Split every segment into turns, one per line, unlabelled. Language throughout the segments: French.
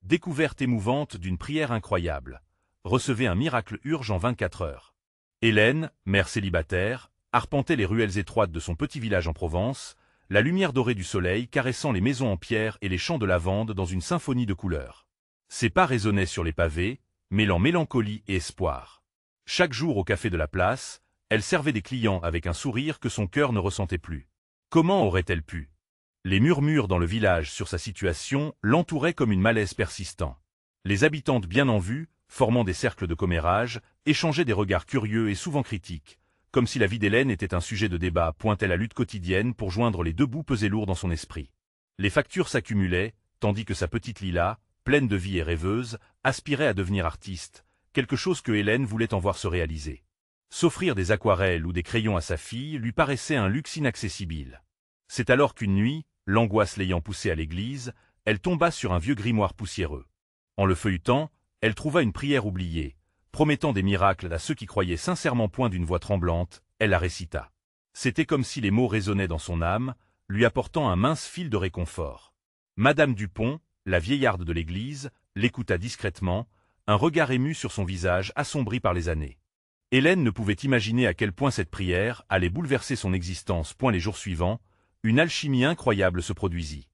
Découverte émouvante d'une prière incroyable. Recevez un miracle urge en 24 heures. Hélène, mère célibataire, arpentait les ruelles étroites de son petit village en Provence, la lumière dorée du soleil caressant les maisons en pierre et les champs de lavande dans une symphonie de couleurs. Ses pas résonnaient sur les pavés, mêlant mélancolie et espoir. Chaque jour au café de la place, elle servait des clients avec un sourire que son cœur ne ressentait plus. Comment aurait-elle pu? Les murmures dans le village sur sa situation l'entouraient comme une malaise persistant. Les habitantes bien en vue, formant des cercles de commérage, échangeaient des regards curieux et souvent critiques, comme si la vie d'Hélène était un sujet de débat, pointait la lutte quotidienne pour joindre les deux bouts pesés lourds dans son esprit. Les factures s'accumulaient, tandis que sa petite Lila, pleine de vie et rêveuse, aspirait à devenir artiste, quelque chose que Hélène voulait en voir se réaliser. S'offrir des aquarelles ou des crayons à sa fille lui paraissait un luxe inaccessible. C'est alors qu'une nuit, l'angoisse l'ayant poussée à l'église, elle tomba sur un vieux grimoire poussiéreux. En le feuilletant, elle trouva une prière oubliée, promettant des miracles à ceux qui croyaient sincèrement. Point d'une voix tremblante, elle la récita. C'était comme si les mots résonnaient dans son âme, lui apportant un mince fil de réconfort. Madame Dupont, la vieillarde de l'église, l'écouta discrètement, un regard ému sur son visage assombri par les années. Hélène ne pouvait imaginer à quel point cette prière allait bouleverser son existence. Les jours suivants, une alchimie incroyable se produisit.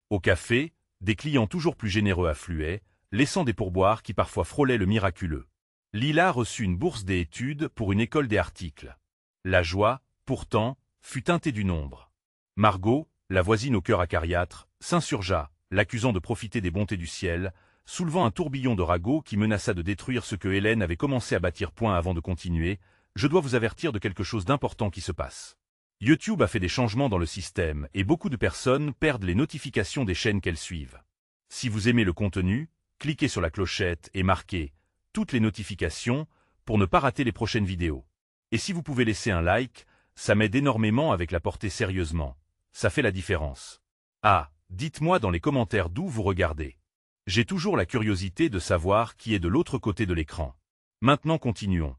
Au café, des clients toujours plus généreux affluaient, laissant des pourboires qui parfois frôlaient le miraculeux. Lila reçut une bourse d'études pour une école des articles. La joie, pourtant, fut teintée du nombre. Margot, la voisine au cœur acariâtre, s'insurgea, l'accusant de profiter des bontés du ciel, soulevant un tourbillon de ragots qui menaça de détruire ce que Hélène avait commencé à bâtir. Avant de continuer, je dois vous avertir de quelque chose d'important qui se passe. YouTube a fait des changements dans le système et beaucoup de personnes perdent les notifications des chaînes qu'elles suivent. Si vous aimez le contenu, cliquez sur la clochette et marquez « Toutes les notifications » pour ne pas rater les prochaines vidéos. Et si vous pouvez laisser un like, ça m'aide énormément avec la portée sérieusement. Ça fait la différence. Ah, dites-moi dans les commentaires d'où vous regardez. J'ai toujours la curiosité de savoir qui est de l'autre côté de l'écran. Maintenant continuons.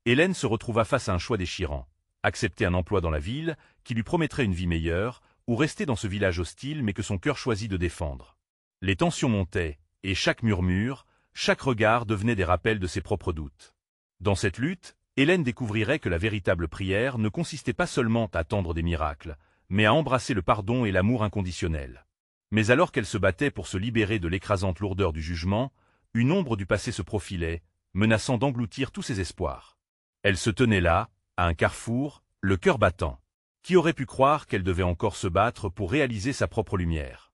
Hélène se retrouva face à un choix déchirant. Accepter un emploi dans la ville, qui lui promettrait une vie meilleure, ou rester dans ce village hostile mais que son cœur choisit de défendre. Les tensions montaient, et chaque murmure, chaque regard devenait des rappels de ses propres doutes. Dans cette lutte, Hélène découvrirait que la véritable prière ne consistait pas seulement à attendre des miracles, mais à embrasser le pardon et l'amour inconditionnel. Mais alors qu'elle se battait pour se libérer de l'écrasante lourdeur du jugement, une ombre du passé se profilait, menaçant d'engloutir tous ses espoirs. Elle se tenait là, à un carrefour, le cœur battant. Qui aurait pu croire qu'elle devait encore se battre pour réaliser sa propre lumière?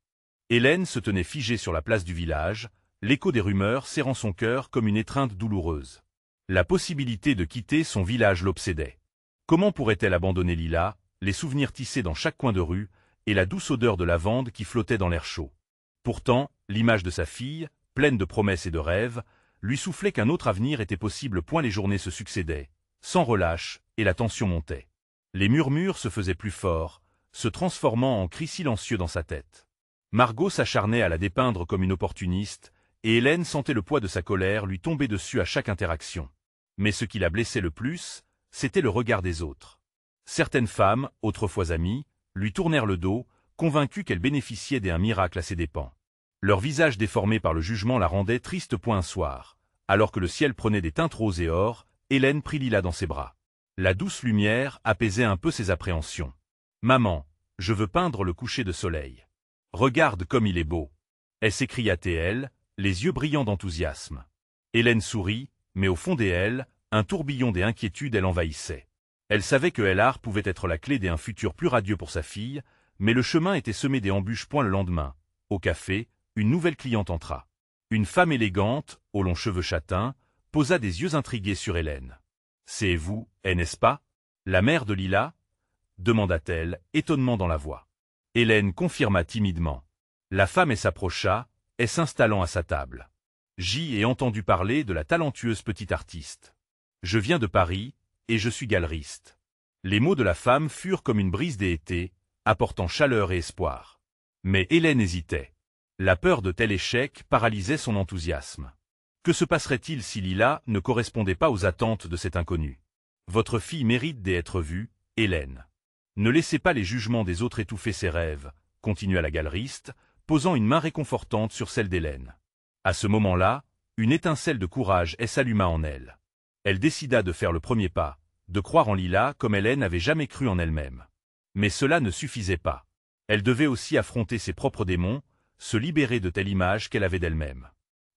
Hélène se tenait figée sur la place du village, l'écho des rumeurs serrant son cœur comme une étreinte douloureuse. La possibilité de quitter son village l'obsédait. Comment pourrait-elle abandonner Lila, les souvenirs tissés dans chaque coin de rue, et la douce odeur de lavande qui flottait dans l'air chaud? Pourtant, l'image de sa fille, pleine de promesses et de rêves, lui soufflait qu'un autre avenir était possible. Les journées se succédaient, sans relâche, et la tension montait. Les murmures se faisaient plus forts, se transformant en cris silencieux dans sa tête. Margot s'acharnait à la dépeindre comme une opportuniste, et Hélène sentait le poids de sa colère lui tomber dessus à chaque interaction. Mais ce qui la blessait le plus, c'était le regard des autres. Certaines femmes, autrefois amies, lui tournèrent le dos, convaincues qu'elle bénéficiait d'un miracle à ses dépens. Leur visage déformé par le jugement la rendait triste. Un soir, alors que le ciel prenait des teintes roses et or, Hélène prit Lila dans ses bras. La douce lumière apaisait un peu ses appréhensions. « Maman, je veux peindre le coucher de soleil. Regarde comme il est beau !» Elle s'écria-t-elle, les yeux brillants d'enthousiasme. Hélène sourit, mais au fond d'elle, un tourbillon d'inquiétude l'envahissait. Elle savait que l'art pouvait être la clé d'un futur plus radieux pour sa fille, mais le chemin était semé d'embûches. Le lendemain, au café, une nouvelle cliente entra. Une femme élégante, aux longs cheveux châtains, posa des yeux intrigués sur Hélène. « C'est vous, n'est-ce pas? La mère de Lila ?» demanda-t-elle, étonnement dans la voix. Hélène confirma timidement. La femme s'approcha, et s'installant à sa table. « J'y ai entendu parler de la talentueuse petite artiste. Je viens de Paris, et je suis galeriste. » Les mots de la femme furent comme une brise d'été, apportant chaleur et espoir. Mais Hélène hésitait. La peur de tel échec paralysait son enthousiasme. Que se passerait-il si Lila ne correspondait pas aux attentes de cet inconnu? Votre fille mérite d'être vue, Hélène. Ne laissez pas les jugements des autres étouffer ses rêves, continua la galeriste, posant une main réconfortante sur celle d'Hélène. À ce moment-là, une étincelle de courage s'alluma en elle. Elle décida de faire le premier pas, de croire en Lila comme Hélène n'avait jamais cru en elle-même. Mais cela ne suffisait pas. Elle devait aussi affronter ses propres démons, se libérer de telle image qu'elle avait d'elle-même.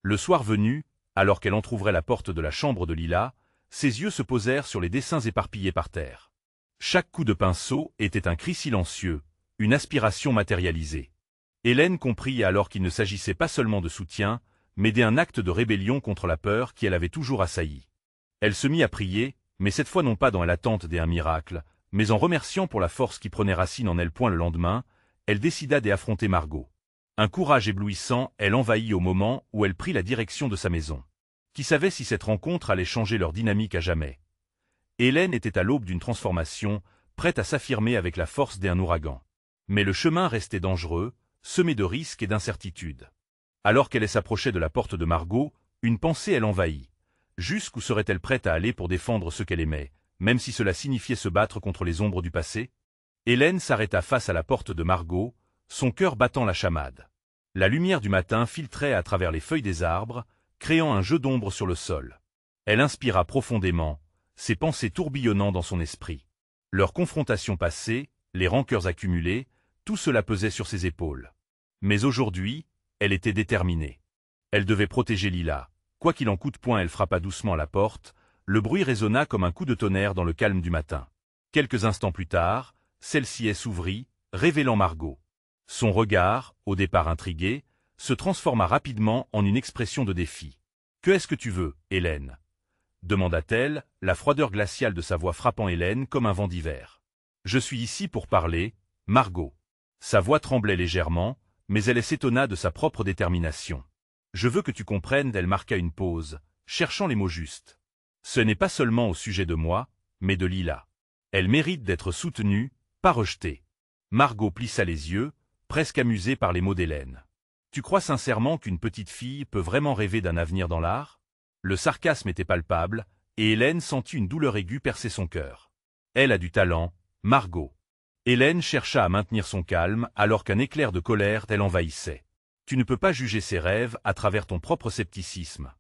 Le soir venu, alors qu'elle entr'ouvrait la porte de la chambre de Lila, ses yeux se posèrent sur les dessins éparpillés par terre. Chaque coup de pinceau était un cri silencieux, une aspiration matérialisée. Hélène comprit alors qu'il ne s'agissait pas seulement de soutien, mais d'un acte de rébellion contre la peur qui elle avait toujours assailli. Elle se mit à prier, mais cette fois non pas dans l'attente d'un miracle, mais en remerciant pour la force qui prenait racine en elle. Le lendemain, elle décida d'affronter Margot. Un courage éblouissant, elle envahit au moment où elle prit la direction de sa maison. Qui savait si cette rencontre allait changer leur dynamique à jamais? Hélène était à l'aube d'une transformation, prête à s'affirmer avec la force d'un ouragan. Mais le chemin restait dangereux, semé de risques et d'incertitudes. Alors qu'elle s'approchait de la porte de Margot, une pensée l'envahit. Jusqu'où serait-elle prête à aller pour défendre ceux qu'elle aimait, même si cela signifiait se battre contre les ombres du passé? Hélène s'arrêta face à la porte de Margot, son cœur battant la chamade. La lumière du matin filtrait à travers les feuilles des arbres, créant un jeu d'ombre sur le sol. Elle inspira profondément, ses pensées tourbillonnant dans son esprit. Leur confrontation passée, les rancœurs accumulées, tout cela pesait sur ses épaules. Mais aujourd'hui, elle était déterminée. Elle devait protéger Lila. Quoi qu'il en coûte point, elle frappa doucement à la porte, le bruit résonna comme un coup de tonnerre dans le calme du matin. Quelques instants plus tard, celle-ci s'ouvrit, révélant Margot. Son regard, au départ intrigué, se transforma rapidement en une expression de défi. « Que est-ce que tu veux, Hélène ?» demanda-t-elle, la froideur glaciale de sa voix frappant Hélène comme un vent d'hiver. « Je suis ici pour parler, Margot. » Sa voix tremblait légèrement, mais elle s'étonna de sa propre détermination. « Je veux que tu comprennes », elle marqua une pause, cherchant les mots justes. « Ce n'est pas seulement au sujet de moi, mais de Lila. Elle mérite d'être soutenue, pas rejetée. » Margot plissa les yeux, presque amusée par les mots d'Hélène. « Tu crois sincèrement qu'une petite fille peut vraiment rêver d'un avenir dans l'art ?» Le sarcasme était palpable, et Hélène sentit une douleur aiguë percer son cœur. Elle a du talent, Margot. Hélène chercha à maintenir son calme alors qu'un éclair de colère l'envahissait. Tu ne peux pas juger ses rêves à travers ton propre scepticisme.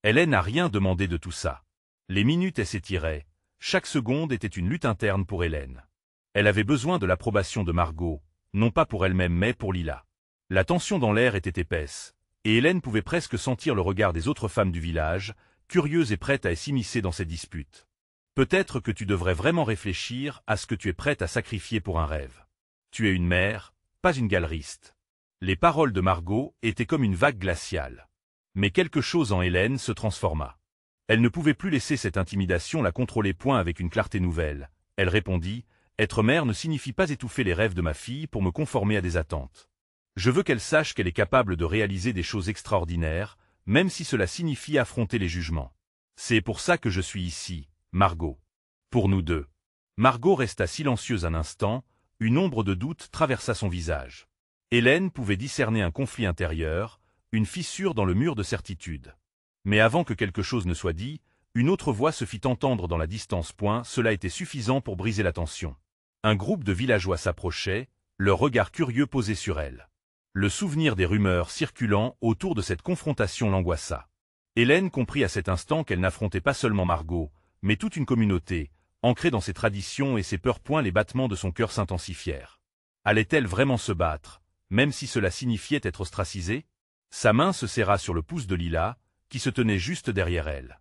Hélène n'a rien demandé de tout ça. Les minutes s'étiraient, chaque seconde était une lutte interne pour Hélène. Elle avait besoin de l'approbation de Margot, non pas pour elle-même mais pour Lila. La tension dans l'air était épaisse, et Hélène pouvait presque sentir le regard des autres femmes du village, curieuses et prêtes à s'immiscer dans ces disputes. Peut-être que tu devrais vraiment réfléchir à ce que tu es prête à sacrifier pour un rêve. Tu es une mère, pas une galeriste. Les paroles de Margot étaient comme une vague glaciale. Mais quelque chose en Hélène se transforma. Elle ne pouvait plus laisser cette intimidation la contrôler point avec une clarté nouvelle. Elle répondit, « Être mère ne signifie pas étouffer les rêves de ma fille pour me conformer à des attentes. Je veux qu'elle sache qu'elle est capable de réaliser des choses extraordinaires, même si cela signifie affronter les jugements. C'est pour ça que je suis ici, Margot. Pour nous deux. » Margot resta silencieuse un instant, une ombre de doute traversa son visage. Hélène pouvait discerner un conflit intérieur, une fissure dans le mur de certitude. Mais avant que quelque chose ne soit dit, une autre voix se fit entendre dans la distance. Cela était suffisant pour briser la tension. Un groupe de villageois s'approchait, leur regard curieux posé sur elle. Le souvenir des rumeurs circulant autour de cette confrontation l'angoissa. Hélène comprit à cet instant qu'elle n'affrontait pas seulement Margot, mais toute une communauté, ancrée dans ses traditions et ses peurs. Les battements de son cœur s'intensifièrent. Allait-elle vraiment se battre, même si cela signifiait être ostracisée? Sa main se serra sur le pouce de Lila, qui se tenait juste derrière elle.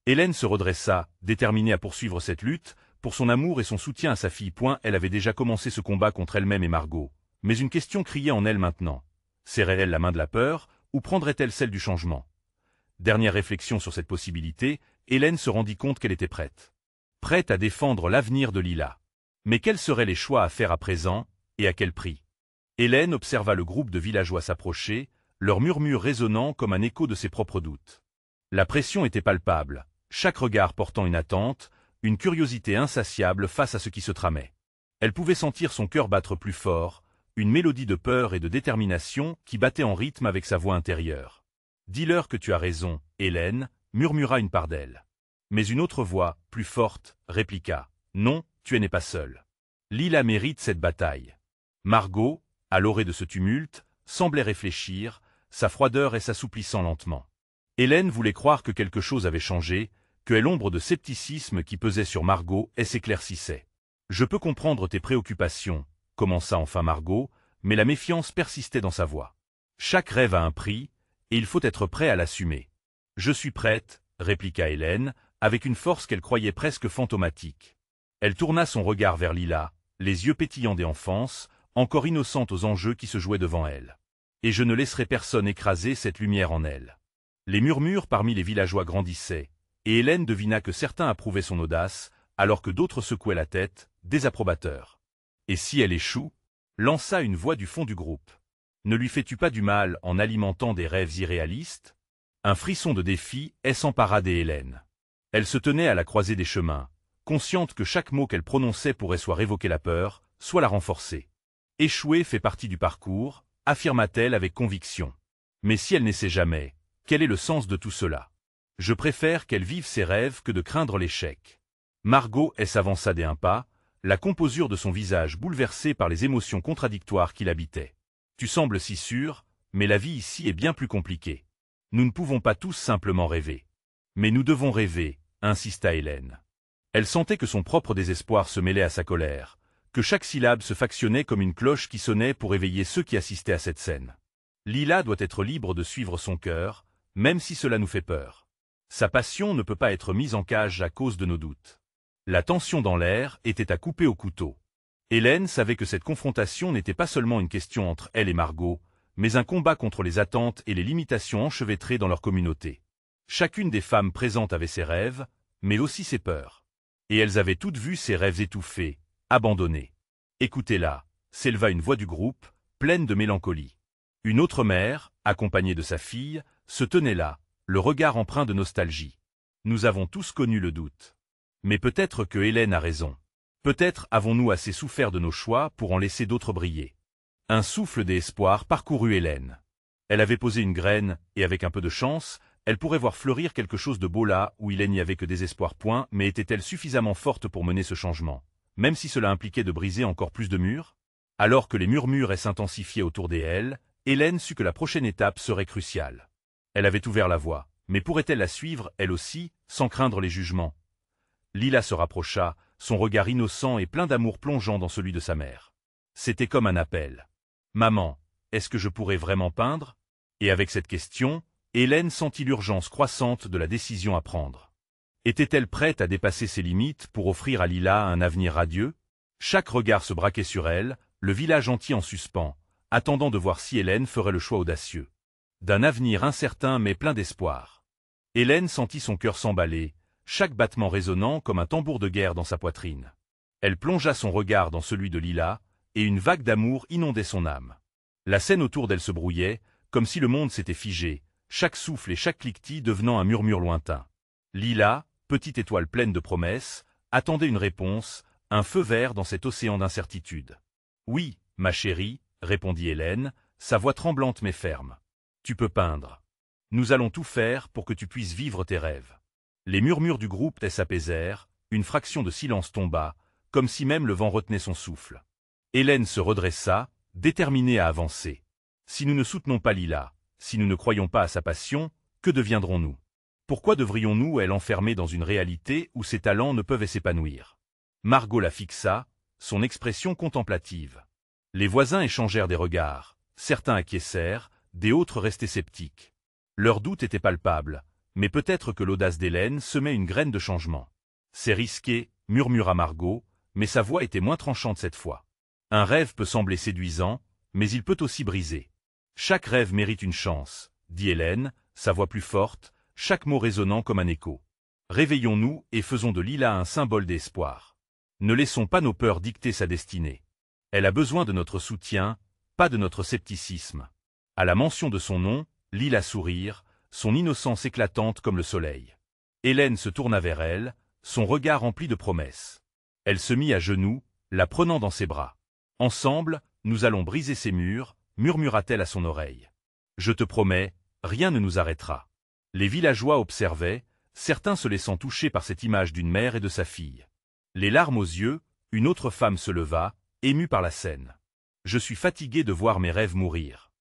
Hélène se redressa, déterminée à poursuivre cette lutte, pour son amour et son soutien à sa fille. Elle avait déjà commencé ce combat contre elle-même et Margot, mais une question criait en elle maintenant. Serrait-elle la main de la peur, ou prendrait-elle celle du changement? Dernière réflexion sur cette possibilité, Hélène se rendit compte qu'elle était prête. Prête à défendre l'avenir de Lila. Mais quels seraient les choix à faire à présent, et à quel prix? Hélène observa le groupe de villageois s'approcher, leur murmure résonnant comme un écho de ses propres doutes. La pression était palpable, chaque regard portant une attente, une curiosité insatiable face à ce qui se tramait. Elle pouvait sentir son cœur battre plus fort, une mélodie de peur et de détermination qui battait en rythme avec sa voix intérieure. « Dis-leur que tu as raison, Hélène », murmura une part d'elle. Mais une autre voix, plus forte, répliqua, « Non, tu n'es pas seule. Lila mérite cette bataille. » Margot, à l'orée de ce tumulte, semblait réfléchir, sa froideur et s'assouplissant lentement. Hélène voulait croire que quelque chose avait changé, que l'ombre de scepticisme qui pesait sur Margot s'éclaircissait. « Je peux comprendre tes préoccupations », commença enfin Margot, mais la méfiance persistait dans sa voix. « Chaque rêve a un prix, et il faut être prêt à l'assumer. »« Je suis prête, » répliqua Hélène, avec une force qu'elle croyait presque fantomatique. Elle tourna son regard vers Lila, les yeux pétillants d'enfance, encore innocente aux enjeux qui se jouaient devant elle. « Et je ne laisserai personne écraser cette lumière en elle. » Les murmures parmi les villageois grandissaient, et Hélène devina que certains approuvaient son audace, alors que d'autres secouaient la tête, désapprobateurs. « Et si elle échoue ?» lança une voix du fond du groupe. « Ne lui fais-tu pas du mal en alimentant des rêves irréalistes ?» Un frisson de défi s'empara d'Hélène. Elle se tenait à la croisée des chemins, consciente que chaque mot qu'elle prononçait pourrait soit révoquer la peur, soit la renforcer. « Échouer fait partie du parcours », affirma-t-elle avec conviction. « Mais si elle n'essaie jamais, quel est le sens de tout cela? Je préfère qu'elle vive ses rêves que de craindre l'échec. » Margot s'avança d'un pas, la composure de son visage bouleversée par les émotions contradictoires qui l'habitaient. « Tu sembles si sûre, mais la vie ici est bien plus compliquée. Nous ne pouvons pas tous simplement rêver. »« Mais nous devons rêver, » insista Hélène. Elle sentait que son propre désespoir se mêlait à sa colère, que chaque syllabe se factionnait comme une cloche qui sonnait pour éveiller ceux qui assistaient à cette scène. Lila doit être libre de suivre son cœur, même si cela nous fait peur. Sa passion ne peut pas être mise en cage à cause de nos doutes. La tension dans l'air était à couper au couteau. Hélène savait que cette confrontation n'était pas seulement une question entre elle et Margot, mais un combat contre les attentes et les limitations enchevêtrées dans leur communauté. Chacune des femmes présentes avait ses rêves, mais aussi ses peurs. Et elles avaient toutes vu ces rêves étouffés, abandonnés. « Écoutez-la », s'éleva une voix du groupe, pleine de mélancolie. Une autre mère, accompagnée de sa fille, se tenait là, le regard empreint de nostalgie. Nous avons tous connu le doute. Mais peut-être que Hélène a raison. Peut-être avons-nous assez souffert de nos choix pour en laisser d'autres briller. Un souffle d'espoir parcourut Hélène. Elle avait posé une graine, et avec un peu de chance, elle pourrait voir fleurir quelque chose de beau là où il n'y avait que désespoir. Mais était-elle suffisamment forte pour mener ce changement, même si cela impliquait de briser encore plus de murs? Alors que les murmures s'intensifiaient autour d'elle, Hélène sut que la prochaine étape serait cruciale. Elle avait ouvert la voie, mais pourrait-elle la suivre, elle aussi, sans craindre les jugements? Lila se rapprocha, son regard innocent et plein d'amour plongeant dans celui de sa mère. C'était comme un appel. « Maman, est-ce que je pourrais vraiment peindre ?» Et avec cette question, Hélène sentit l'urgence croissante de la décision à prendre. Était-elle prête à dépasser ses limites pour offrir à Lila un avenir radieux? Chaque regard se braquait sur elle, le village entier en suspens, attendant de voir si Hélène ferait le choix audacieux. D'un avenir incertain mais plein d'espoir. Hélène sentit son cœur s'emballer, chaque battement résonnant comme un tambour de guerre dans sa poitrine. Elle plongea son regard dans celui de Lila, et une vague d'amour inondait son âme. La scène autour d'elle se brouillait, comme si le monde s'était figé, chaque souffle et chaque cliquetis devenant un murmure lointain. Lila, petite étoile pleine de promesses, attendait une réponse, un feu vert dans cet océan d'incertitude. « Oui, ma chérie, » répondit Hélène, sa voix tremblante mais ferme. « Tu peux peindre. Nous allons tout faire pour que tu puisses vivre tes rêves. » Les murmures du groupe s'apaisèrent, une fraction de silence tomba, comme si même le vent retenait son souffle. Hélène se redressa, déterminée à avancer. Si nous ne soutenons pas Lila, si nous ne croyons pas à sa passion, que deviendrons-nous? Pourquoi devrions-nous l'enfermer dans une réalité où ses talents ne peuvent s'épanouir? Margot la fixa, son expression contemplative. Les voisins échangèrent des regards, certains acquiescèrent, des autres restaient sceptiques. Leur doute était palpable, mais peut-être que l'audace d'Hélène semait une graine de changement. « C'est risqué », murmura Margot, mais sa voix était moins tranchante cette fois. Un rêve peut sembler séduisant, mais il peut aussi briser. Chaque rêve mérite une chance, dit Hélène, sa voix plus forte, chaque mot résonnant comme un écho. Réveillons-nous et faisons de Lila un symbole d'espoir. Ne laissons pas nos peurs dicter sa destinée. Elle a besoin de notre soutien, pas de notre scepticisme. À la mention de son nom, Lila sourirent, son innocence éclatante comme le soleil. Hélène se tourna vers elle, son regard rempli de promesses. Elle se mit à genoux, la prenant dans ses bras. « Ensemble, nous allons briser ces murs », murmura-t-elle à son oreille. « Je te promets, rien ne nous arrêtera. » Les villageois observaient, certains se laissant toucher par cette image d'une mère et de sa fille. Les larmes aux yeux, une autre femme se leva, émue par la scène. « Je suis fatiguée de voir mes rêves mourir. »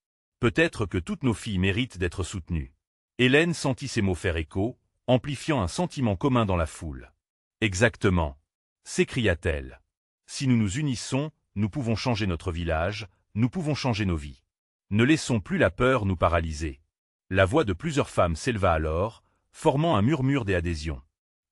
Peut-être que toutes nos filles méritent d'être soutenues. Hélène sentit ces mots faire écho, amplifiant un sentiment commun dans la foule. Exactement, s'écria-t-elle. Si nous nous unissons, nous pouvons changer notre village, nous pouvons changer nos vies. Ne laissons plus la peur nous paralyser. La voix de plusieurs femmes s'éleva alors, formant un murmure d'adhésion.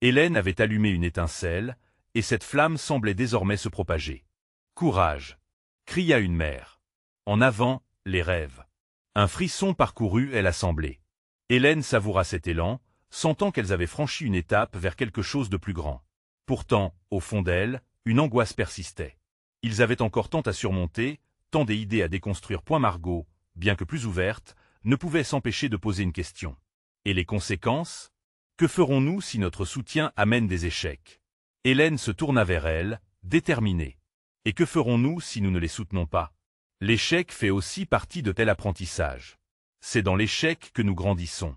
Hélène avait allumé une étincelle, et cette flamme semblait désormais se propager. « Courage !» cria une mère. « En avant, les rêves !» Un frisson parcourut l'assemblée. Hélène savoura cet élan, sentant qu'elles avaient franchi une étape vers quelque chose de plus grand. Pourtant, au fond d'elles, une angoisse persistait. Ils avaient encore tant à surmonter, tant d'idées à déconstruire. Margot, bien que plus ouverte, ne pouvait s'empêcher de poser une question. Et les conséquences? Que ferons-nous si notre soutien amène des échecs? Hélène se tourna vers elle, déterminée. Et que ferons-nous si nous ne les soutenons pas? L'échec fait aussi partie de tel apprentissage. C'est dans l'échec que nous grandissons.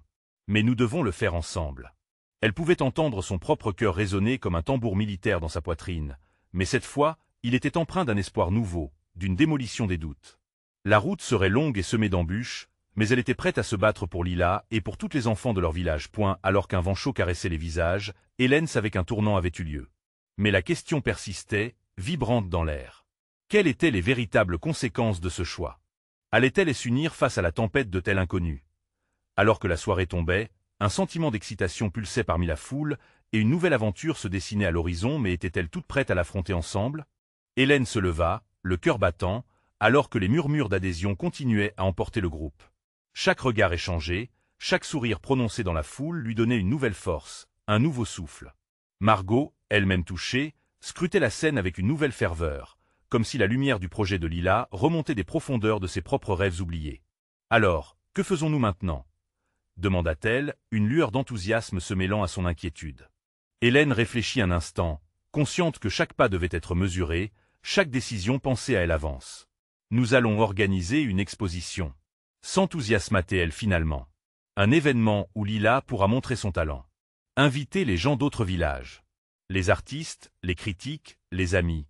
Mais nous devons le faire ensemble. Elle pouvait entendre son propre cœur résonner comme un tambour militaire dans sa poitrine, mais cette fois, il était empreint d'un espoir nouveau, d'une démolition des doutes. La route serait longue et semée d'embûches, mais elle était prête à se battre pour Lila et pour tous les enfants de leur village. Alors qu'un vent chaud caressait les visages, Hélène savait qu'un tournant avait eu lieu. Mais la question persistait, vibrante dans l'air. Quelles étaient les véritables conséquences de ce choix? Allait-elle s'unir face à la tempête de tel inconnu? Alors que la soirée tombait, un sentiment d'excitation pulsait parmi la foule, et une nouvelle aventure se dessinait à l'horizon. Mais était-elle toute prête à l'affronter ensemble? Hélène se leva, le cœur battant, alors que les murmures d'adhésion continuaient à emporter le groupe. Chaque regard échangé, chaque sourire prononcé dans la foule lui donnait une nouvelle force, un nouveau souffle. Margot, elle-même touchée, scrutait la scène avec une nouvelle ferveur, comme si la lumière du projet de Lila remontait des profondeurs de ses propres rêves oubliés. « Alors, que faisons-nous maintenant ?» demanda-t-elle, une lueur d'enthousiasme se mêlant à son inquiétude. Hélène réfléchit un instant, consciente que chaque pas devait être mesuré, chaque décision pensée à elle avance. « Nous allons organiser une exposition. » S'enthousiasma-t-elle finalement. Un événement où Lila pourra montrer son talent. Inviter les gens d'autres villages. Les artistes, les critiques, les amis.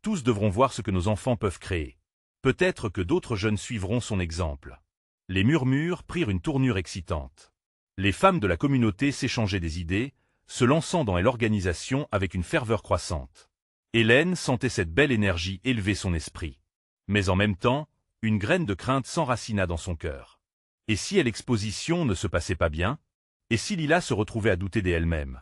Tous devront voir ce que nos enfants peuvent créer. Peut-être que d'autres jeunes suivront son exemple. Les murmures prirent une tournure excitante. Les femmes de la communauté s'échangeaient des idées, se lançant dans l'organisation avec une ferveur croissante. Hélène sentait cette belle énergie élever son esprit. Mais en même temps, une graine de crainte s'enracina dans son cœur. Et si l'exposition ne se passait pas bien? Et si Lila se retrouvait à douter d'elle-même?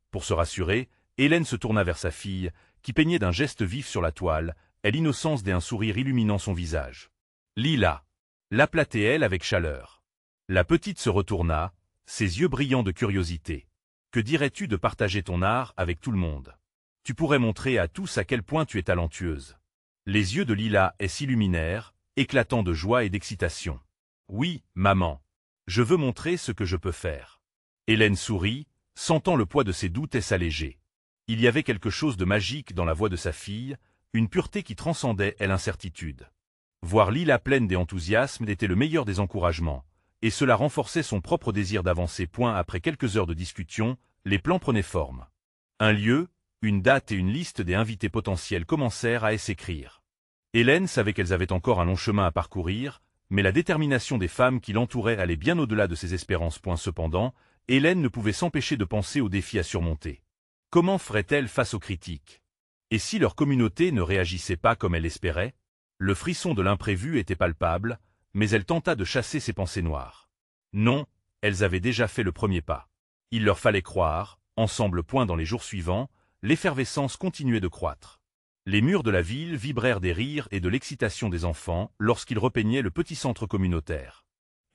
Pour se rassurer, Hélène se tourna vers sa fille, qui peignait d'un geste vif sur la toile, et l'innocence d'un sourire illuminant son visage. « Lila !» l'appelait-elle avec chaleur. La petite se retourna, ses yeux brillants de curiosité. « Que dirais-tu de partager ton art avec tout le monde? Tu pourrais montrer à tous à quel point tu es talentueuse. » Les yeux de Lila s'illuminèrent, éclatant de joie et d'excitation. « Oui, maman. Je veux montrer ce que je peux faire. » Hélène sourit, sentant le poids de ses doutes s'alléger. Il y avait quelque chose de magique dans la voix de sa fille, une pureté qui transcendait l'incertitude. Voir Lila pleine d'enthousiasme était le meilleur des encouragements, et cela renforçait son propre désir d'avancer. Après quelques heures de discussion, les plans prenaient forme. Un lieu, une date et une liste des invités potentiels commencèrent à s'écrire. Hélène savait qu'elles avaient encore un long chemin à parcourir, mais la détermination des femmes qui l'entouraient allait bien au-delà de ses espérances. Cependant, Hélène ne pouvait s'empêcher de penser aux défis à surmonter. Comment ferait-elle face aux critiques? Et si leur communauté ne réagissait pas comme elle l'espérait? Le frisson de l'imprévu était palpable, mais elle tenta de chasser ses pensées noires. Non, elles avaient déjà fait le premier pas. Il leur fallait croire, ensemble. Dans les jours suivants, l'effervescence continuait de croître. Les murs de la ville vibrèrent des rires et de l'excitation des enfants lorsqu'ils repeignaient le petit centre communautaire.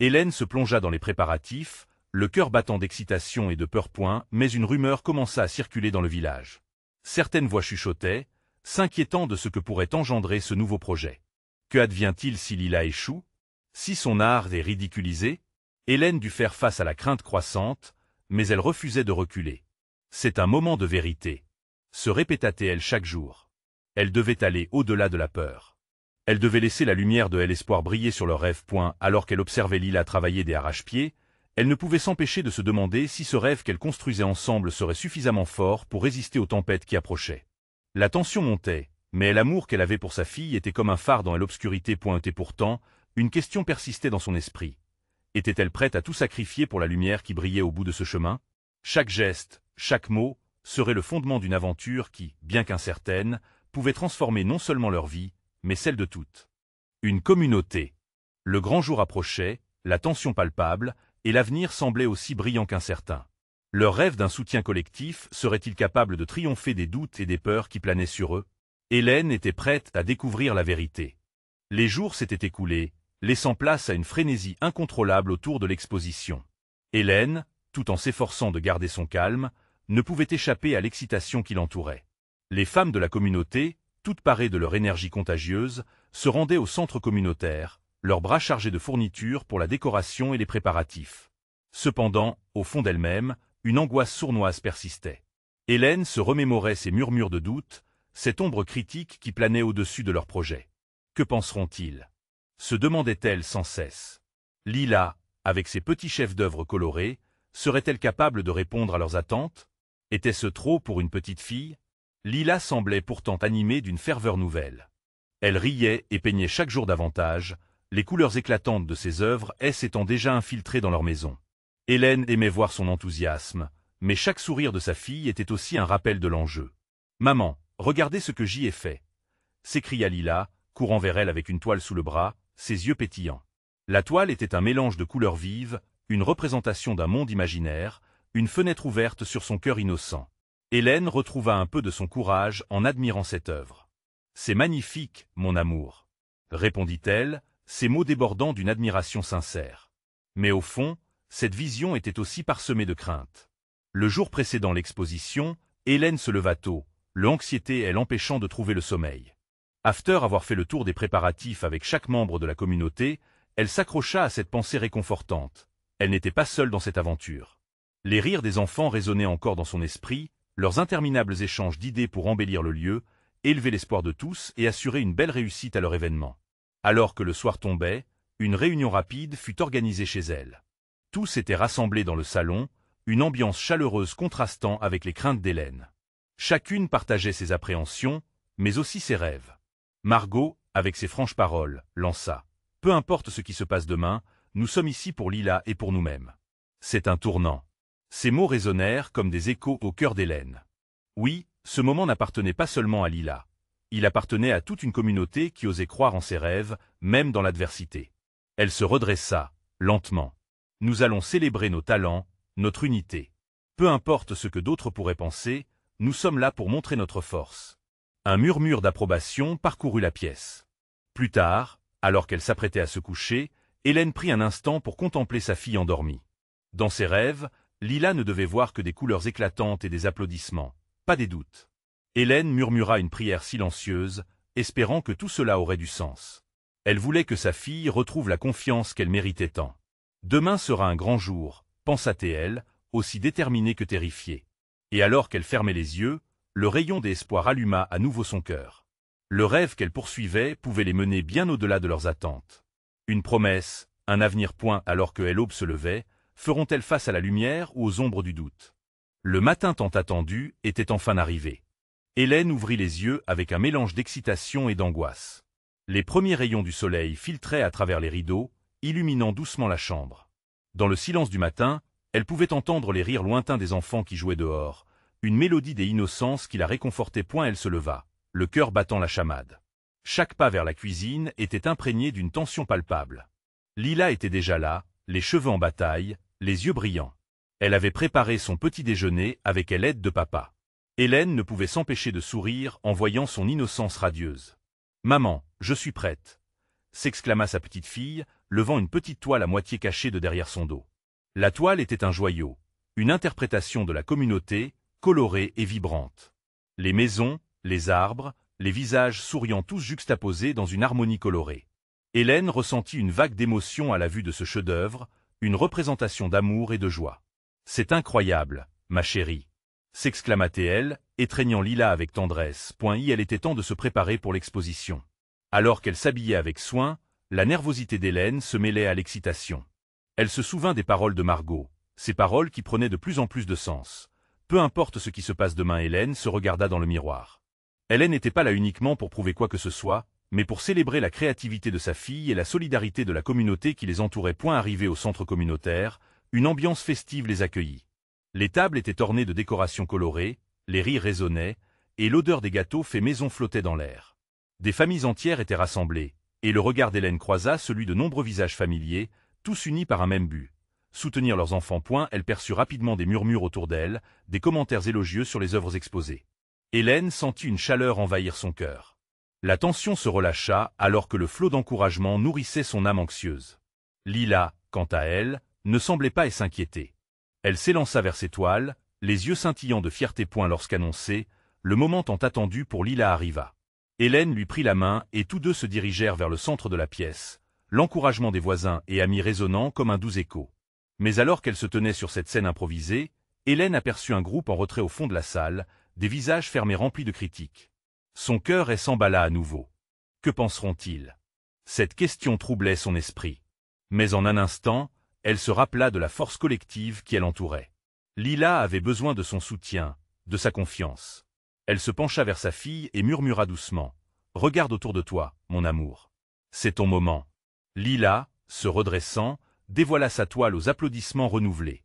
Hélène se plongea dans les préparatifs, le cœur battant d'excitation et de peur. Mais une rumeur commença à circuler dans le village. Certaines voix chuchotaient, s'inquiétant de ce que pourrait engendrer ce nouveau projet. Que advient-il si Lila échoue? Si son art est ridiculisé? Hélène dut faire face à la crainte croissante, mais elle refusait de reculer. C'est un moment de vérité, se répéta-t-elle chaque jour. Elle devait aller au-delà de la peur. Elle devait laisser la lumière de l'espoir briller sur leurs rêves. Alors qu'elle observait Lila travailler des arrache-pieds, elle ne pouvait s'empêcher de se demander si ce rêve qu'elle construisait ensemble serait suffisamment fort pour résister aux tempêtes qui approchaient. La tension montait, mais l'amour qu'elle avait pour sa fille était comme un phare dans l'obscurité. Et pourtant,
une question persistait dans son esprit. Était-elle prête à tout sacrifier pour la lumière qui brillait au bout de ce chemin? Chaque geste, chaque mot, serait le fondement d'une aventure qui, bien qu'incertaine, pouvait transformer non seulement leur vie, mais celle de toutes. Une communauté. Le grand jour approchait, la tension palpable, et l'avenir semblait aussi brillant qu'incertain. Leur rêve d'un soutien collectif serait-il capable de triompher des doutes et des peurs qui planaient sur eux? Hélène était prête à découvrir la vérité. Les jours s'étaient écoulés, laissant place à une frénésie incontrôlable autour de l'exposition. Hélène, tout en s'efforçant de garder son calme, ne pouvait échapper à l'excitation qui l'entourait. Les femmes de la communauté, toutes parées de leur énergie contagieuse, se rendaient au centre communautaire, leurs bras chargés de fournitures pour la décoration et les préparatifs. Cependant, au fond d'elle-même, une angoisse sournoise persistait. Hélène se remémorait ces murmures de doute, cette ombre critique qui planait au-dessus de leur projet. Que penseront-ils? Se demandait-elle sans cesse. Lila, avec ses petits chefs-d'œuvre colorés, serait-elle capable de répondre à leurs attentes? Était-ce trop pour une petite fille? Lila semblait pourtant animée d'une ferveur nouvelle. Elle riait et peignait chaque jour davantage, les couleurs éclatantes de ses œuvres s'étant déjà infiltrées dans leur maison. Hélène aimait voir son enthousiasme, mais chaque sourire de sa fille était aussi un rappel de l'enjeu. « Maman, regardez ce que j'y ai fait !» s'écria Lila, courant vers elle avec une toile sous le bras, ses yeux pétillants. La toile était un mélange de couleurs vives, une représentation d'un monde imaginaire, une fenêtre ouverte sur son cœur innocent. Hélène retrouva un peu de son courage en admirant cette œuvre. « C'est magnifique, mon amour !» répondit-elle, ses mots débordant d'une admiration sincère. Mais au fond, cette vision était aussi parsemée de crainte. Le jour précédant l'exposition, Hélène se leva tôt, l'anxiété l'empêchant de trouver le sommeil. After avoir fait le tour des préparatifs avec chaque membre de la communauté, elle s'accrocha à cette pensée réconfortante. Elle n'était pas seule dans cette aventure. Les rires des enfants résonnaient encore dans son esprit, leurs interminables échanges d'idées pour embellir le lieu, élever l'espoir de tous et assurer une belle réussite à leur événement. Alors que le soir tombait, une réunion rapide fut organisée chez elle. Tous étaient rassemblés dans le salon, une ambiance chaleureuse contrastant avec les craintes d'Hélène. Chacune partageait ses appréhensions, mais aussi ses rêves. Margot, avec ses franches paroles, lança « Peu importe ce qui se passe demain, nous sommes ici pour Lila et pour nous-mêmes. » C'est un tournant. Ces mots résonnèrent comme des échos au cœur d'Hélène. Oui, ce moment n'appartenait pas seulement à Lila. Il appartenait à toute une communauté qui osait croire en ses rêves, même dans l'adversité. Elle se redressa, lentement. Nous allons célébrer nos talents, notre unité. Peu importe ce que d'autres pourraient penser, nous sommes là pour montrer notre force. Un murmure d'approbation parcourut la pièce. Plus tard, alors qu'elle s'apprêtait à se coucher, Hélène prit un instant pour contempler sa fille endormie. Dans ses rêves, Lila ne devait voir que des couleurs éclatantes et des applaudissements, pas des doutes. Hélène murmura une prière silencieuse, espérant que tout cela aurait du sens. Elle voulait que sa fille retrouve la confiance qu'elle méritait tant. Demain sera un grand jour, pensa-t-elle, aussi déterminée que terrifiée. Et alors qu'elle fermait les yeux, le rayon d'espoir alluma à nouveau son cœur. Le rêve qu'elle poursuivait pouvait les mener bien au-delà de leurs attentes. Une promesse, un avenir point alors que l'aube se levait, feront-elles face à la lumière ou aux ombres du doute? Le matin tant attendu était enfin arrivé. Hélène ouvrit les yeux avec un mélange d'excitation et d'angoisse. Les premiers rayons du soleil filtraient à travers les rideaux, illuminant doucement la chambre. Dans le silence du matin, elle pouvait entendre les rires lointains des enfants qui jouaient dehors, une mélodie des innocences qui la réconfortait. Elle se leva, le cœur battant la chamade. Chaque pas vers la cuisine était imprégné d'une tension palpable. Lila était déjà là, les cheveux en bataille, les yeux brillants. Elle avait préparé son petit déjeuner avec l'aide de papa. Hélène ne pouvait s'empêcher de sourire en voyant son innocence radieuse. « Maman, je suis prête !» s'exclama sa petite fille, levant une petite toile à moitié cachée de derrière son dos. La toile était un joyau, une interprétation de la communauté, colorée et vibrante. Les maisons, les arbres, les visages souriants tous juxtaposés dans une harmonie colorée. Hélène ressentit une vague d'émotion à la vue de ce chef-d'œuvre, une représentation d'amour et de joie. « C'est incroyable, ma chérie !» s'exclama-t-elle, étreignant Lila avec tendresse. Elle était temps de se préparer pour l'exposition. Alors qu'elle s'habillait avec soin, la nervosité d'Hélène se mêlait à l'excitation. Elle se souvint des paroles de Margot, ces paroles qui prenaient de plus en plus de sens. Peu importe ce qui se passe demain, Hélène se regarda dans le miroir. Elle n'était pas là uniquement pour prouver quoi que ce soit, Mais pour célébrer la créativité de sa fille et la solidarité de la communauté qui les entourait. Arrivés au centre communautaire, une ambiance festive les accueillit. Les tables étaient ornées de décorations colorées, les rires résonnaient, et l'odeur des gâteaux faits maison flottait dans l'air. Des familles entières étaient rassemblées, et le regard d'Hélène croisa celui de nombreux visages familiers, tous unis par un même but. Soutenir leurs enfants. Elle perçut rapidement des murmures autour d'elle, des commentaires élogieux sur les œuvres exposées. Hélène sentit une chaleur envahir son cœur. La tension se relâcha alors que le flot d'encouragement nourrissait son âme anxieuse. Lila, quant à elle, ne semblait pas s'inquiéter. Elle s'élança vers ses toiles, les yeux scintillants de fierté. Lorsqu'annoncé, le moment tant attendu pour Lila arriva. Hélène lui prit la main et tous deux se dirigèrent vers le centre de la pièce, l'encouragement des voisins et amis résonnant comme un doux écho. Mais alors qu'elle se tenait sur cette scène improvisée, Hélène aperçut un groupe en retrait au fond de la salle, des visages fermés remplis de critiques. Son cœur s'emballa à nouveau. Que penseront-ils? Cette question troublait son esprit. Mais en un instant, elle se rappela de la force collective qui l'entourait. Lila avait besoin de son soutien, de sa confiance. Elle se pencha vers sa fille et murmura doucement. « Regarde autour de toi, mon amour. C'est ton moment. » Lila, se redressant, dévoila sa toile aux applaudissements renouvelés.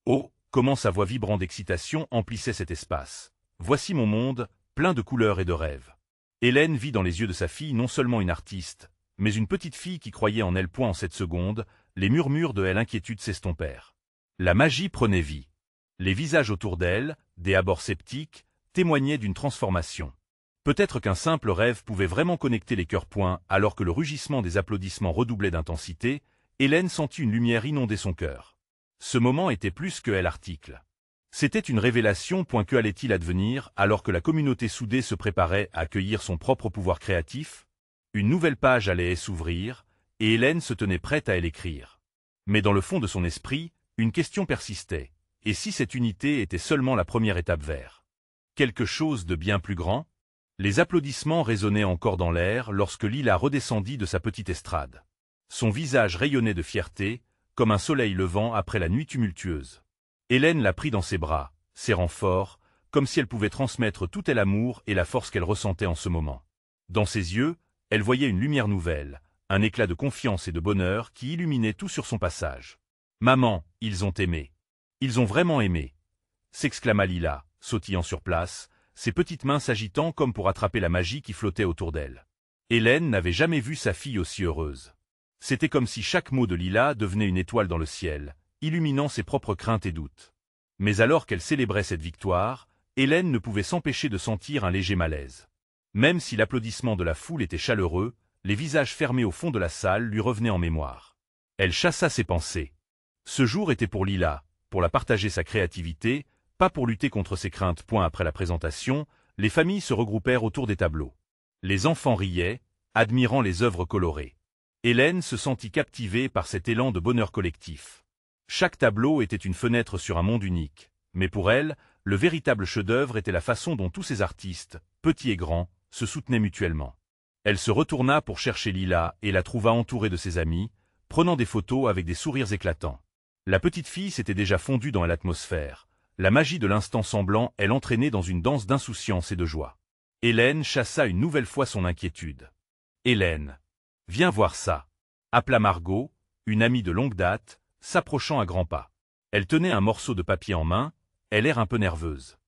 Oh, comment sa voix vibrante d'excitation emplissait cet espace. Voici mon monde, plein de couleurs et de rêves. Hélène vit dans les yeux de sa fille non seulement une artiste, mais une petite fille qui croyait en elle. En cette seconde, les murmures de l'inquiétude s'estompèrent. La magie prenait vie. Les visages autour d'elle, des abords sceptiques, témoignaient d'une transformation. Peut-être qu'un simple rêve pouvait vraiment connecter les cœurs. Alors que le rugissement des applaudissements redoublait d'intensité, Hélène sentit une lumière inonder son cœur. Ce moment était plus que l'article. C'était une révélation. Que allait-il advenir alors que la communauté soudée se préparait à accueillir son propre pouvoir créatif? Une nouvelle page allait s'ouvrir, et Hélène se tenait prête à écrire. Mais dans le fond de son esprit, une question persistait. Et si cette unité était seulement la première étape vers quelque chose de bien plus grand? Les applaudissements résonnaient encore dans l'air lorsque Lila redescendit de sa petite estrade. Son visage rayonnait de fierté, comme un soleil levant après la nuit tumultueuse. Hélène la prit dans ses bras, serrant fort, comme si elle pouvait transmettre tout l'amour et la force qu'elle ressentait en ce moment. Dans ses yeux, elle voyait une lumière nouvelle, un éclat de confiance et de bonheur qui illuminait tout sur son passage. « Maman, ils ont aimé. Ils ont vraiment aimé !» s'exclama Lila, sautillant sur place, ses petites mains s'agitant comme pour attraper la magie qui flottait autour d'elle. Hélène n'avait jamais vu sa fille aussi heureuse. C'était comme si chaque mot de Lila devenait une étoile dans le ciel, illuminant ses propres craintes et doutes. Mais alors qu'elle célébrait cette victoire, Hélène ne pouvait s'empêcher de sentir un léger malaise. Même si l'applaudissement de la foule était chaleureux, les visages fermés au fond de la salle lui revenaient en mémoire. Elle chassa ses pensées. Ce jour était pour Lila, pour la partager sa créativité, pas pour lutter contre ses craintes. Après la présentation, les familles se regroupèrent autour des tableaux. Les enfants riaient, admirant les œuvres colorées. Hélène se sentit captivée par cet élan de bonheur collectif. Chaque tableau était une fenêtre sur un monde unique, mais pour elle, le véritable chef-d'œuvre était la façon dont tous ces artistes, petits et grands, se soutenaient mutuellement. Elle se retourna pour chercher Lila et la trouva entourée de ses amis, prenant des photos avec des sourires éclatants. La petite fille s'était déjà fondue dans l'atmosphère. La magie de l'instant semblant l'entraînait dans une danse d'insouciance et de joie. Hélène chassa une nouvelle fois son inquiétude. « Hélène, viens voir ça !» appela Margot, une amie de longue date, s'approchant à grands pas. Elle tenait un morceau de papier en main, l'air un peu nerveuse.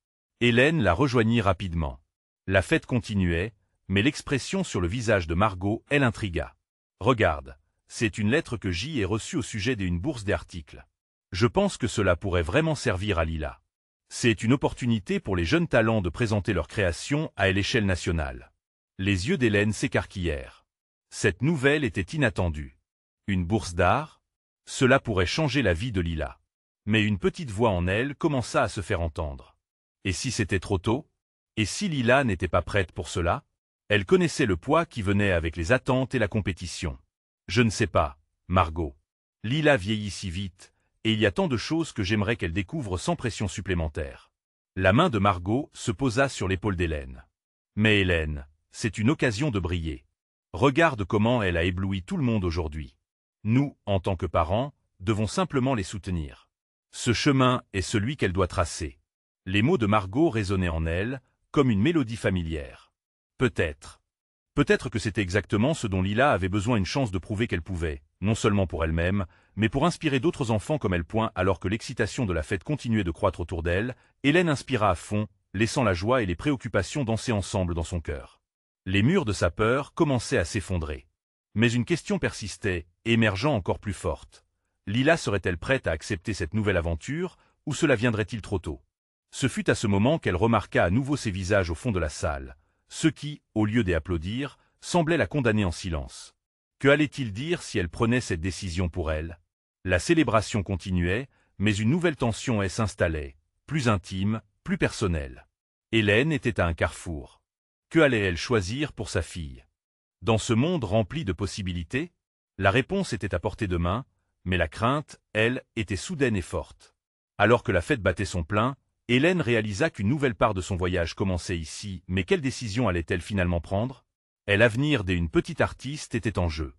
Hélène la rejoignit rapidement. La fête continuait, mais l'expression sur le visage de Margot l'intrigua. « Regarde, c'est une lettre que J ai reçue au sujet d'une bourse d'articles. Je pense que cela pourrait vraiment servir à Lila. C'est une opportunité pour les jeunes talents de présenter leurs créations à l'échelle nationale. » Les yeux d'Hélène s'écarquillèrent. Cette nouvelle était inattendue. Une bourse d'art? Cela pourrait changer la vie de Lila. Mais une petite voix en elle commença à se faire entendre. Et si c'était trop tôt? Et si Lila n'était pas prête pour cela? Elle connaissait le poids qui venait avec les attentes et la compétition. Je ne sais pas, Margot. Lila vieillit si vite, et il y a tant de choses que j'aimerais qu'elle découvre sans pression supplémentaire. La main de Margot se posa sur l'épaule d'Hélène. Mais Hélène, c'est une occasion de briller. Regarde comment elle a ébloui tout le monde aujourd'hui. Nous, en tant que parents, devons simplement les soutenir. Ce chemin est celui qu'elle doit tracer. Les mots de Margot résonnaient en elle, comme une mélodie familière. Peut-être. Peut-être que c'était exactement ce dont Lila avait besoin, une chance de prouver qu'elle pouvait, non seulement pour elle-même, mais pour inspirer d'autres enfants comme elle. Alors que l'excitation de la fête continuait de croître autour d'elle, Hélène inspira à fond, laissant la joie et les préoccupations danser ensemble dans son cœur. Les murs de sa peur commençaient à s'effondrer. Mais une question persistait, émergeant encore plus forte. Lila serait-elle prête à accepter cette nouvelle aventure, ou cela viendrait-il trop tôt? Ce fut à ce moment qu'elle remarqua à nouveau ces visages au fond de la salle, ceux qui, au lieu d'applaudir, semblaient la condamner en silence. Que allait-il dire si elle prenait cette décision pour elle? La célébration continuait, mais une nouvelle tension s'installait, plus intime, plus personnelle. Hélène était à un carrefour. Que allait-elle choisir pour sa fille? Dans ce monde rempli de possibilités, la réponse était à portée de main, mais la crainte, elle, était soudaine et forte. Alors que la fête battait son plein, Hélène réalisa qu'une nouvelle part de son voyage commençait ici, mais quelle décision allait-elle finalement prendre? L'avenir d'une petite artiste était en jeu.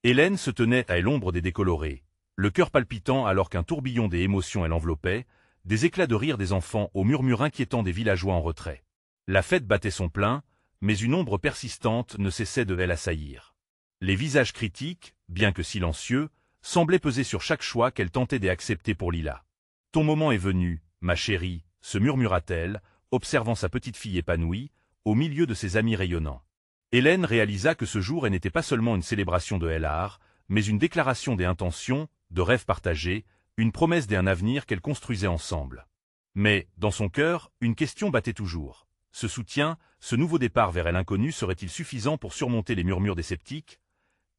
Hélène se tenait à l'ombre des décolorés, le cœur palpitant alors qu'un tourbillon des émotions l'enveloppait, des éclats de rire des enfants aux murmures inquiétants des villageois en retrait. La fête battait son plein, mais une ombre persistante ne cessait de l'assaillir. Les visages critiques, bien que silencieux, semblaient peser sur chaque choix qu'elle tentait d'accepter pour Lila. « Ton moment est venu, ma chérie », se murmura-t-elle, observant sa petite fille épanouie, au milieu de ses amis rayonnants. Hélène réalisa que ce jour n'était pas seulement une célébration de l'art, mais une déclaration des intentions, de rêves partagés, une promesse d'un avenir qu'elle construisait ensemble. Mais, dans son cœur, une question battait toujours. Ce soutien, ce nouveau départ vers l'inconnu serait-il suffisant pour surmonter les murmures des sceptiques?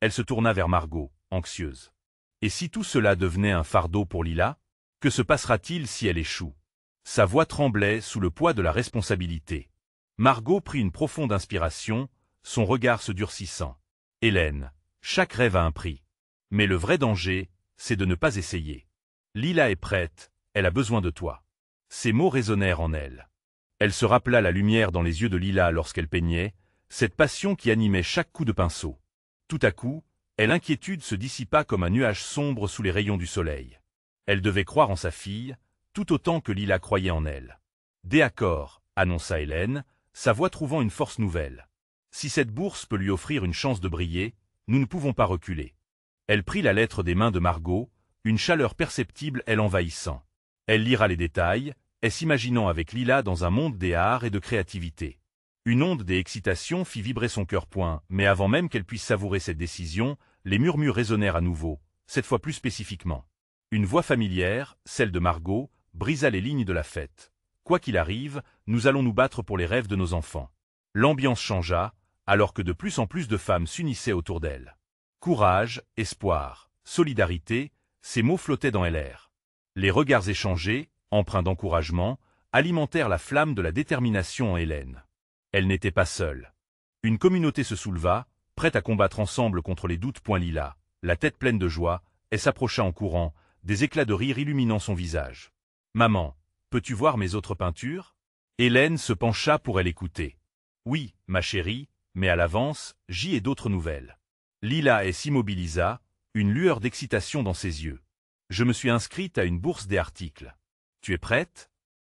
Elle se tourna vers Margot, anxieuse. Et si tout cela devenait un fardeau pour Lila? Que se passera-t-il si elle échoue? Sa voix tremblait sous le poids de la responsabilité. Margot prit une profonde inspiration, son regard se durcissant. Hélène, chaque rêve a un prix. Mais le vrai danger, c'est de ne pas essayer. Lila est prête, elle a besoin de toi. Ces mots résonnèrent en elle. Elle se rappela la lumière dans les yeux de Lila lorsqu'elle peignait, cette passion qui animait chaque coup de pinceau. Tout à coup, l'inquiétude se dissipa comme un nuage sombre sous les rayons du soleil. Elle devait croire en sa fille, tout autant que Lila croyait en elle. « D'accord », annonça Hélène, sa voix trouvant une force nouvelle. « Si cette bourse peut lui offrir une chance de briller, nous ne pouvons pas reculer. » Elle prit la lettre des mains de Margot, une chaleur perceptible l'envahissant. Elle lira les détails, s'imaginant avec Lila dans un monde des arts et de créativité. Une onde d'excitation fit vibrer son cœur. Mais avant même qu'elle puisse savourer cette décision, les murmures résonnèrent à nouveau, cette fois plus spécifiquement. Une voix familière, celle de Margot, brisa les lignes de la fête. « Quoi qu'il arrive, nous allons nous battre pour les rêves de nos enfants. » L'ambiance changea, alors que de plus en plus de femmes s'unissaient autour d'elle. Courage, espoir, solidarité, ces mots flottaient dans l'air. Les regards échangés, empreints d'encouragement, alimentèrent la flamme de la détermination en Hélène. Elle n'était pas seule. Une communauté se souleva, prête à combattre ensemble contre les doutes. Lila, la tête pleine de joie, s'approcha en courant, des éclats de rire illuminant son visage. « Maman, peux-tu voir mes autres peintures ?» Hélène se pencha pour écouter. « Oui, ma chérie, mais à l'avance, j'y ai d'autres nouvelles. » Lila s'immobilisa, une lueur d'excitation dans ses yeux. « Je me suis inscrite à une bourse des articles. Tu es prête ?»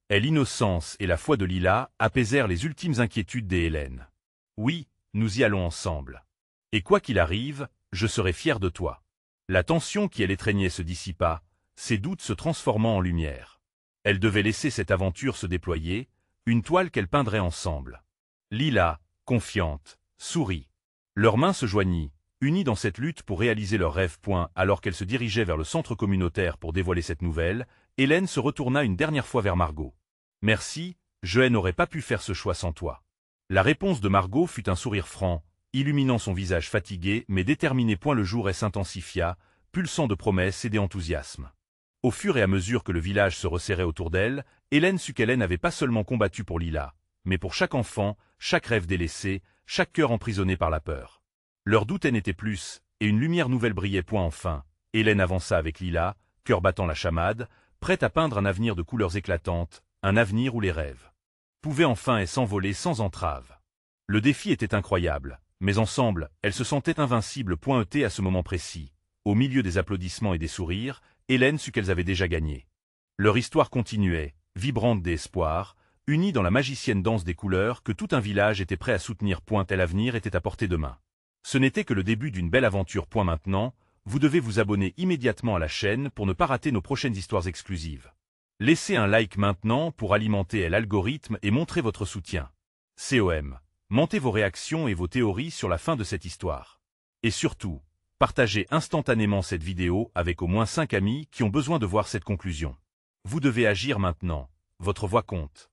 L'innocence et la foi de Lila apaisèrent les ultimes inquiétudes d'Hélène. « Oui, nous y allons ensemble. Et quoi qu'il arrive, je serai fière de toi. » La tension qui l'étreignait se dissipa, ses doutes se transformant en lumière. Elle devait laisser cette aventure se déployer, une toile qu'elle peindrait ensemble. Lila, confiante, sourit. Leurs mains se joignirent, unies dans cette lutte pour réaliser leurs rêves. Alors qu'elle se dirigeait vers le centre communautaire pour dévoiler cette nouvelle, Hélène se retourna une dernière fois vers Margot. « Merci, je n'aurais pas pu faire ce choix sans toi. » La réponse de Margot fut un sourire franc, illuminant son visage fatigué mais déterminé. Le jour s'intensifia, pulsant de promesses et d'enthousiasme. Au fur et à mesure que le village se resserrait autour d'elle, Hélène sut qu'elle n'avait pas seulement combattu pour Lila, mais pour chaque enfant, chaque rêve délaissé, chaque cœur emprisonné par la peur. Leur doute n'était plus, et une lumière nouvelle brillait. Enfin, Hélène avança avec Lila, cœur battant la chamade, prête à peindre un avenir de couleurs éclatantes, un avenir où les rêves pouvaient enfin s'envoler sans entrave. Le défi était incroyable, mais ensemble, elles se sentaient invincibles. À ce moment précis, au milieu des applaudissements et des sourires, Hélène sut qu'elles avaient déjà gagné. Leur histoire continuait, vibrante d'espoir, unis dans la magicienne danse des couleurs que tout un village était prêt à soutenir. Tel avenir était à portée de main. Ce n'était que le début d'une belle aventure. Maintenant, vous devez vous abonner immédiatement à la chaîne pour ne pas rater nos prochaines histoires exclusives. Laissez un like maintenant pour alimenter l'algorithme et montrer votre soutien. Montez vos réactions et vos théories sur la fin de cette histoire. Et surtout, partagez instantanément cette vidéo avec au moins 5 amis qui ont besoin de voir cette conclusion. Vous devez agir maintenant, votre voix compte.